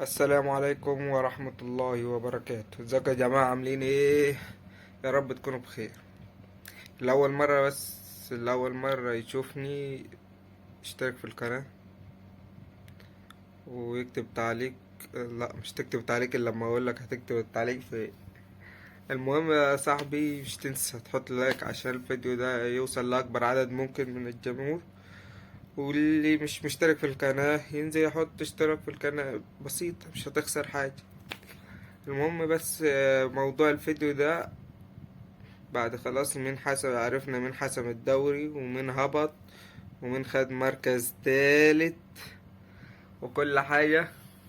السلام عليكم ورحمة الله وبركاته. ازيكم يا جماعة؟ عاملين ايه؟ يا رب تكونوا بخير. الأول مرة يشوفني اشترك في القناة ويكتب تعليق. لا، مش تكتب تعليق الا لما اقولك هتكتب التعليق في. المهم يا صاحبي، مش تنسى تحط لايك عشان الفيديو ده يوصل لأكبر عدد ممكن من الجمهور. واللي مش مشترك في القناة ينزل يحط اشتراك في القناة، بسيطة مش هتخسر حاجة. المهم بس موضوع الفيديو ده، بعد خلاص مين حسم، عرفنا مين حسم الدوري ومين هبط ومين خد مركز تالت وكل حاجة،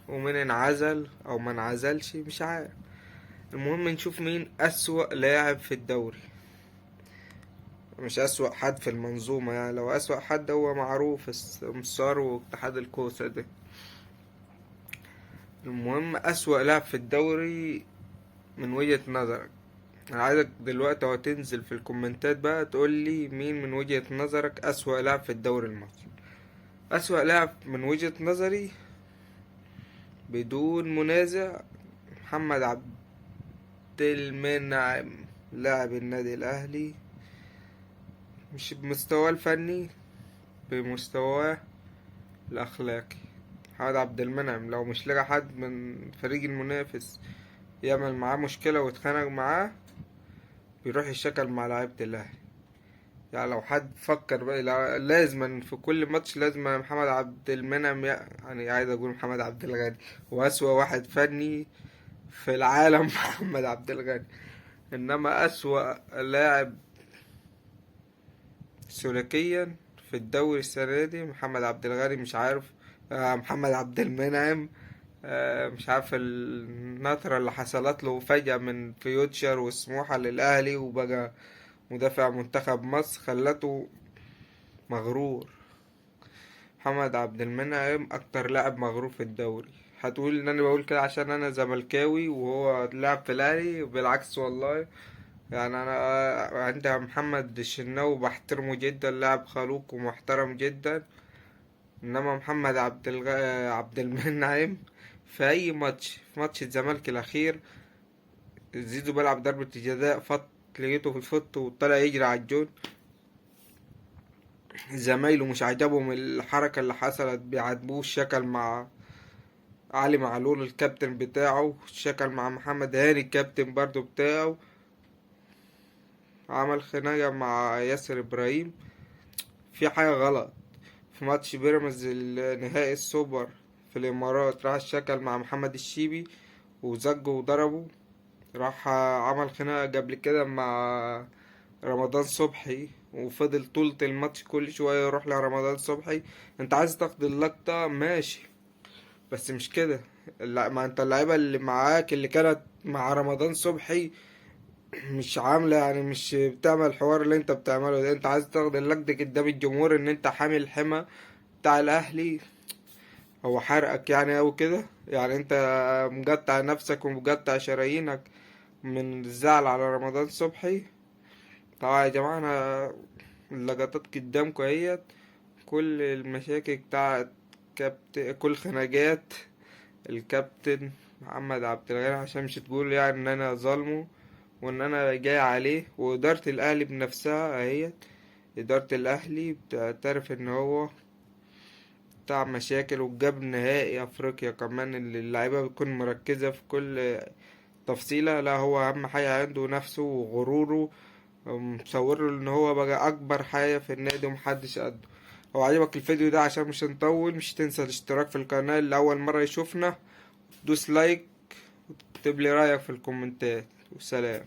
ومين انعزل او ما انعزلش مش عارف. المهم نشوف مين اسوأ لاعب في الدوري، مش اسوأ حد في المنظومة. يعني لو اسوأ حد هو معروف السمسار واتحاد الكوسة ده. المهم اسوأ لاعب في الدوري من وجهة نظرك. انا عايزك دلوقتي اهو تنزل في الكومنتات بقى تقول لي مين من وجهة نظرك اسوأ لاعب في الدوري المصري. اسوأ لاعب من وجهة نظري بدون منازع محمد عبد المنعم، لاعب النادي الاهلي. مش بمستواه الفني، بمستواه الاخلاقي. محمد عبد المنعم لو مش لقى حد من فريق المنافس يعمل معاه مشكلة ويتخانق معاه، بيروح يشكل مع لعيبة الاهلي. يعني لو حد فكر بقى لازما في كل ماتش لازم محمد عبد المنعم، يعني عايز اقول محمد عبد الغني هو اسوأ واحد فني في العالم محمد عبد الغني. انما اسوأ لاعب سلوكيا في الدوري السنة دي محمد عبد الغني. مش عارف محمد عبد المنعم مش عارف النطرة اللي حصلت له فجأة من فيوتشر وسموحة للأهلي وبقى مدافع منتخب مصر خلته مغرور. محمد عبد المنعم اكتر لاعب مغرور في الدوري. هتقول ان انا بقول كده عشان انا زملكاوي وهو لاعب في الاهلي؟ بالعكس والله. يعني انا عندي محمد الشناوي بحترمه جدا، لاعب خلوق ومحترم جدا. انما محمد عبد المنعم في اي ماتش، في ماتش الزمالك الاخير زيزو بيلعب ضربة جزاء، لقيته في الفط وطلع يجري على الجون. زمايله مش عجبهم الحركة اللي حصلت، بيعاتبوه. شكل مع علي معلول الكابتن بتاعه، شكل مع محمد هاني الكابتن برضو بتاعه، عمل خناقة مع ياسر إبراهيم. في حاجة غلط. في ماتش بيراميدز نهائي السوبر في الإمارات راح شكل مع محمد الشيبي وزجه وضربه. راح عمل خناقة قبل كده مع رمضان صبحي، وفضل طولة الماتش كل شوية يروح لرمضان صبحي. انت عايز تاخد اللقطة ماشي، بس مش كده. لا، ما انت اللعيبه اللي معاك اللي كانت مع رمضان صبحي مش عامله، يعني مش بتعمل الحوار اللي انت بتعمله ده. انت عايز تاخد اللقطه قدام الجمهور ان انت حامي الحمى بتاع الاهلي. هو حرقك يعني او كده؟ يعني انت مقطع نفسك ومقطع شرايينك من الزعل على رمضان صبحي. طبعا يا جماعه انا اللقطات قدامكم اهيت، كل المشاكل بتاعت كل خناقات الكابتن محمد عبد الغني، عشان مش تقول يعني ان انا ظالمه وان انا جاي عليه. وادارة الاهلي بنفسها اهي، ادارة الاهلي بتعترف ان هو بتاع مشاكل، وجاب نهائي افريقيا كمان اللي اللعيبة بتكون مركزة في كل تفصيلة. لا، هو اهم حاجة عنده نفسه وغروره، مصوره ان هو بقى اكبر حاجة في النادي ومحدش قده. لو عجبك الفيديو ده عشان مش هنطول، مش تنسى الاشتراك في القناة اللي اول مرة يشوفنا، دوس لايك واكتب لي رأيك في الكومنتات، وسلام.